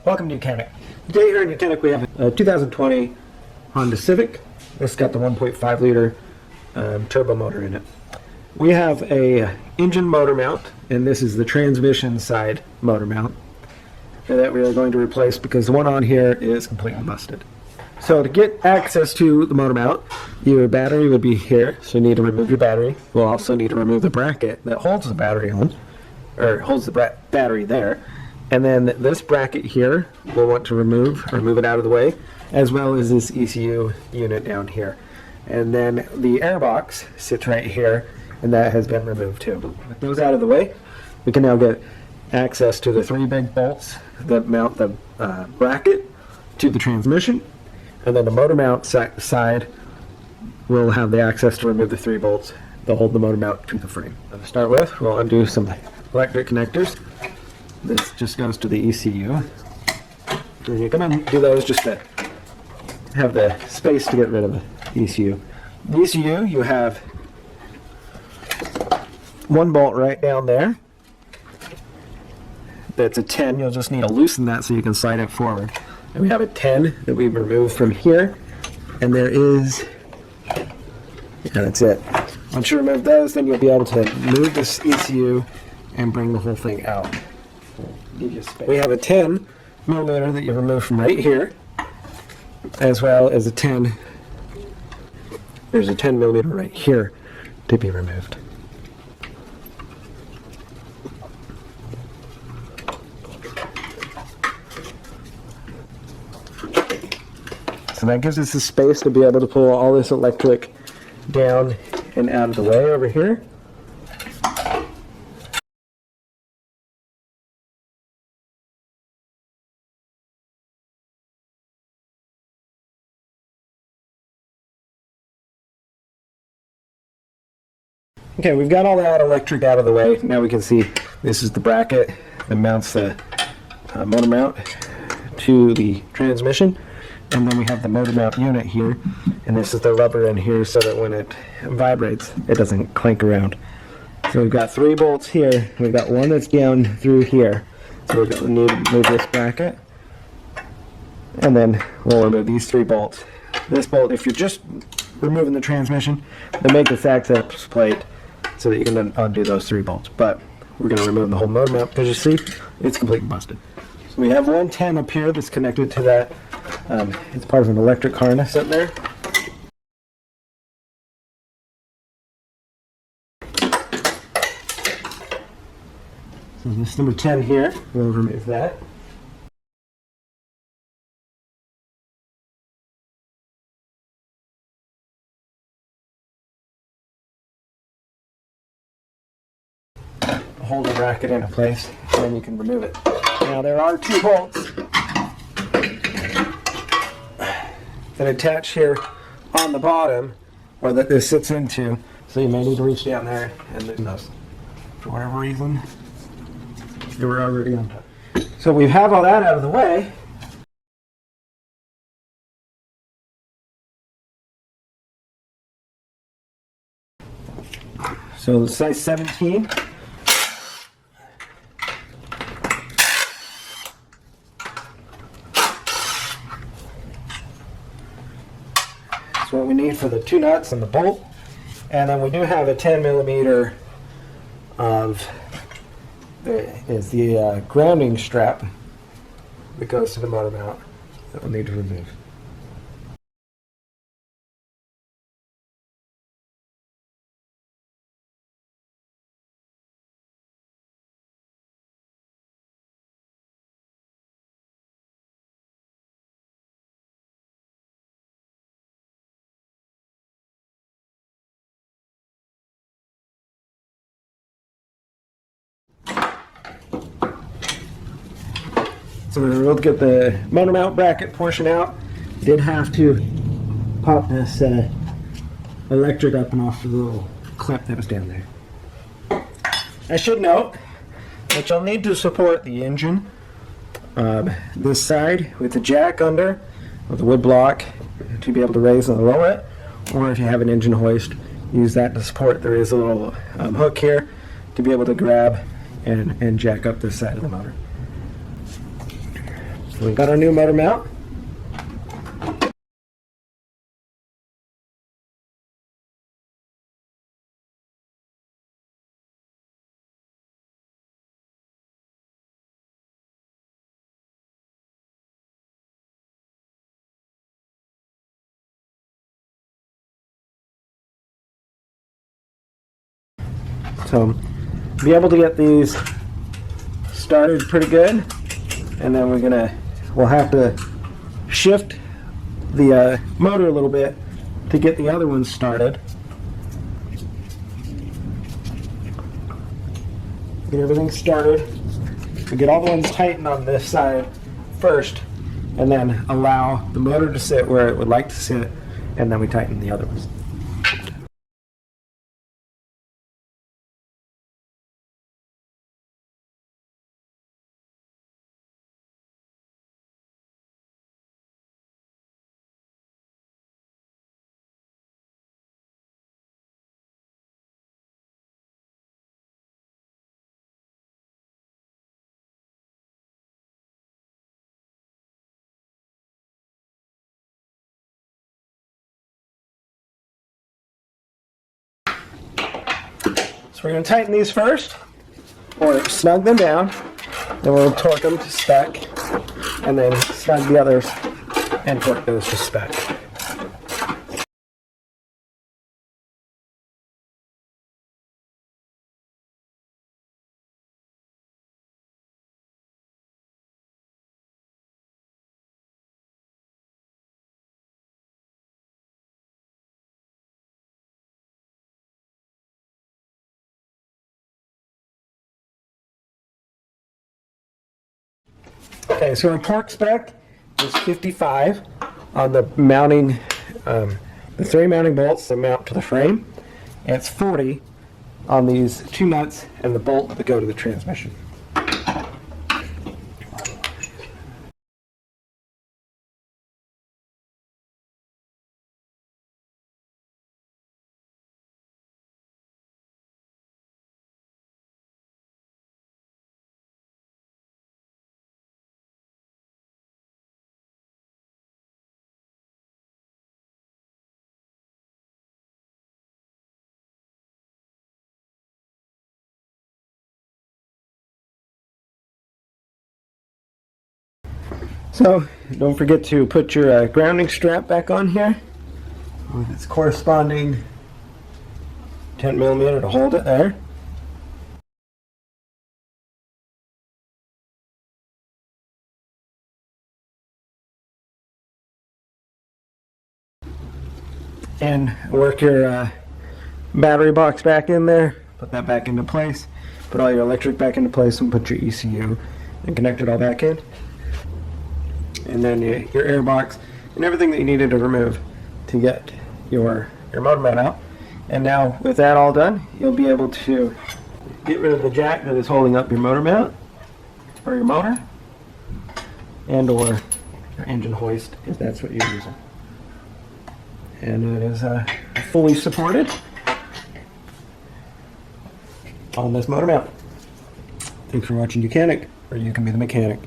Welcome to YOUCANIC. Today here in YOUCANIC we have a 2020 Honda Civic. This got the 1.5 liter turbo motor in it. We have a engine motor mount, and this is the transmission side motor mount that we are going to replace because the one on here is completely busted. So to get access to the motor mount, your battery would be here, so you need to remove your battery. We'll also need to remove the bracket that holds the battery on, or holds the battery there. And then this bracket here, we'll want to remove or move it out of the way, as well as this ECU unit down here. And then the airbox sits right here, and that has been removed too. With those out of the way, we can now get access to the three big bolts that mount the bracket to the transmission. And then the motor mount side will have the access to remove the 3 bolts that hold the motor mount to the frame. To start with, we'll undo some electric connectors. This just goes to the ECU. And you're going to do those just to have the space to get rid of the ECU. The ECU, you have one bolt right down there. That's a 10. You'll just need to loosen that so you can slide it forward. And we have a 10 that we've removed from here. And there is, yeah, that's it. Once you remove those, then you'll be able to move this ECU and bring the whole thing out. We have a 10 millimeter that you remove from right here, as well as a 10. There's a 10 millimeter right here to be removed. So that gives us the space to be able to pull all this electric down and out of the way over here. Okay, we've got all that electric out of the way. Now we can see this is the bracket that mounts the motor mount to the transmission. And then we have the motor mount unit here. And this is the rubber in here so that when it vibrates, it doesn't clank around. So we've got 3 bolts here. We've got one that's down through here. So we're going to need to move this bracket. And then we'll remove these 3 bolts. This bolt, if you're just removing the transmission, then make this access plate so that you can undo those 3 bolts. But we're going to remove the whole motor mount because you see it's completely busted. So we have one 10 up here that's connected to that. It's part of an electric harness up there. So this number 10 here, we'll remove that. Hold the bracket into place, and then you can remove it. Now there are 2 bolts that attach here on the bottom, or that this sits into, so you may need to reach down there and loosen those. For whatever reason, they were already on top. So we have all that out of the way. So the size 17. That's what we need for the 2 nuts and the bolt. And then we do have a 10 millimeter of the grounding strap that goes to the motor mount that we'll need to remove. So we were able to get the motor mount bracket portion out. Did have to pop this electric up and off the little clip that was down there. I should note that you'll need to support the engine this side with the jack under with a wood block to be able to raise and lower it, or if you have an engine hoist, use that to support. There is a little hook here to be able to grab and jack up this side of the motor. We've got our new motor mount. So be able to get these started pretty good, and then we'll have to shift the motor a little bit to get the other ones started. Get everything started. We get all the ones tightened on this side first, and then allow the motor to sit where it would like to sit, and then we tighten the other ones. So we're going to tighten these first, or snug them down, then we'll torque them to spec, and then snug the others and torque those to spec. Okay, so our torque spec is 55 on the mounting, the 3 mounting bolts that mount to the frame, and it's 40 on these 2 nuts and the bolt that go to the transmission. So don't forget to put your grounding strap back on here with its corresponding 10mm to hold it there. And work your battery box back in there, put that back into place, put all your electric back into place, and put your ECU and connect it all back in. And then your air box and everything that you needed to remove to get your motor mount out. And now with that all done, you'll be able to get rid of the jack that is holding up your motor mount or your motor, and or your engine hoist if that's what you're using. And it is fully supported on this motor mount. Thanks for watching YOUCANIC, where you can be the mechanic.